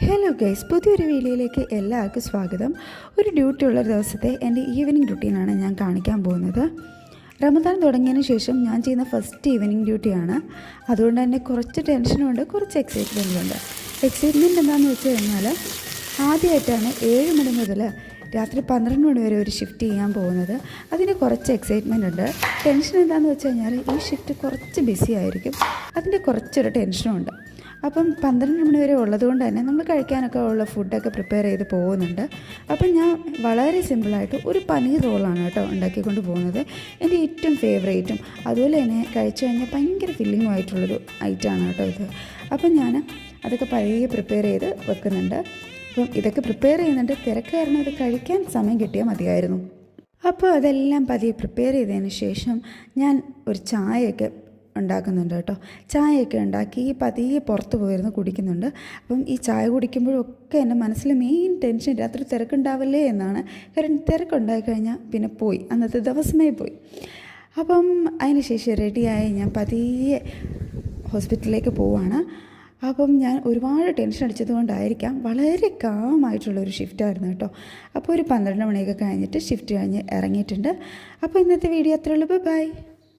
Hello guys, പുതിയൊരു വീഡിയോയിലേക്ക് എല്ലാവർക്കും സ്വാഗതം. ഒരു ഡ്യൂട്ടി ഉള്ള ദിവസത്തെ എൻ്റെ ഈവനിങ് റുട്ടീനാണ് ഞാൻ കാണിക്കാൻ പോകുന്നത്. റമദാൻ തുടങ്ങിയതിന് ശേഷം ഞാൻ ചെയ്യുന്ന ഫസ്റ്റ് ഈവനിങ് ഡ്യൂട്ടിയാണ്. അതുകൊണ്ട് തന്നെ കുറച്ച് ടെൻഷനുണ്ട്, കുറച്ച് എക്സൈറ്റ്മെൻറ്റുണ്ട്. എക്സൈറ്റ്മെൻറ്റ് എന്താണെന്ന് വെച്ച് കഴിഞ്ഞാൽ ആദ്യമായിട്ടാണ് 7 മണി മുതൽ രാത്രി 12 മണി വരെ ഒരു ഷിഫ്റ്റ് ചെയ്യാൻ പോകുന്നത്. അതിന് കുറച്ച് എക്സൈറ്റ്മെൻ്റ് ഉണ്ട്. ടെൻഷൻ എന്താണെന്ന് വെച്ച് കഴിഞ്ഞാൽ ഈ ഷിഫ്റ്റ് കുറച്ച് ബിസി ആയിരിക്കും, അതിൻ്റെ കുറച്ചൊരു ടെൻഷനും ഉണ്ട്. അപ്പം 12 മണി വരെ ഉള്ളതുകൊണ്ട് തന്നെ നമ്മൾ കഴിക്കാനൊക്കെ ഉള്ള ഫുഡൊക്കെ പ്രിപ്പയർ ചെയ്ത് പോകുന്നുണ്ട്. അപ്പം ഞാൻ വളരെ സിമ്പിളായിട്ട് ഒരു പനീർ റോളാണ് കേട്ടോ ഉണ്ടാക്കിക്കൊണ്ട് പോകുന്നത്. എൻ്റെ ഏറ്റവും ഫേവറേറ്റും അതുപോലെ തന്നെ കഴിച്ചു കഴിഞ്ഞാൽ ഭയങ്കര ഫില്ലിങ്ങും ആയിട്ടുള്ളൊരു ഐറ്റമാണ് കേട്ടോ ഇത്. അപ്പം ഞാൻ അതൊക്കെ പഴയ പ്രിപ്പയർ ചെയ്ത് വെക്കുന്നുണ്ട്. അപ്പം ഇതൊക്കെ പ്രിപ്പയർ ചെയ്യുന്നുണ്ട്, തിരക്ക് കാരണം ഇത് കഴിക്കാൻ സമയം കിട്ടിയാൽ മതിയായിരുന്നു. അപ്പോൾ അതെല്ലാം പതിയെ പ്രിപ്പയർ ചെയ്തതിന് ശേഷം ഞാൻ ഒരു ചായയൊക്കെ ഉണ്ടാക്കുന്നുണ്ട് കേട്ടോ. ചായയൊക്കെ ഉണ്ടാക്കി പതിയെ പുറത്ത് പോയിരുന്നു കുടിക്കുന്നുണ്ട്. അപ്പം ഈ ചായ കുടിക്കുമ്പോഴൊക്കെ എൻ്റെ മനസ്സിൽ മെയിൻ ടെൻഷൻ രാത്രി തിരക്കുണ്ടാവില്ലേ എന്നാണ്. കാരണം തിരക്കുണ്ടായിക്കഴിഞ്ഞാൽ പിന്നെ പോയി, അന്നത്തെ ദിവസമേ പോയി. അപ്പം അതിന് ശേഷം റെഡിയായി ഞാൻ പതിയെ ഹോസ്പിറ്റലിലേക്ക് പോവുകയാണ്. അപ്പം ഞാൻ ഒരുപാട് ടെൻഷൻ അടിച്ചതുകൊണ്ടായിരിക്കാം വളരെ കാമായിട്ടുള്ളൊരു ഷിഫ്റ്റായിരുന്നു കേട്ടോ. അപ്പോൾ ഒരു 12 മണിയൊക്കെ കഴിഞ്ഞിട്ട് ഷിഫ്റ്റ് കഴിഞ്ഞ് ഇറങ്ങിയിട്ടുണ്ട്. അപ്പോൾ ഇന്നത്തെ വീഡിയോ അത്രയുള്ളൂ. ബൈ.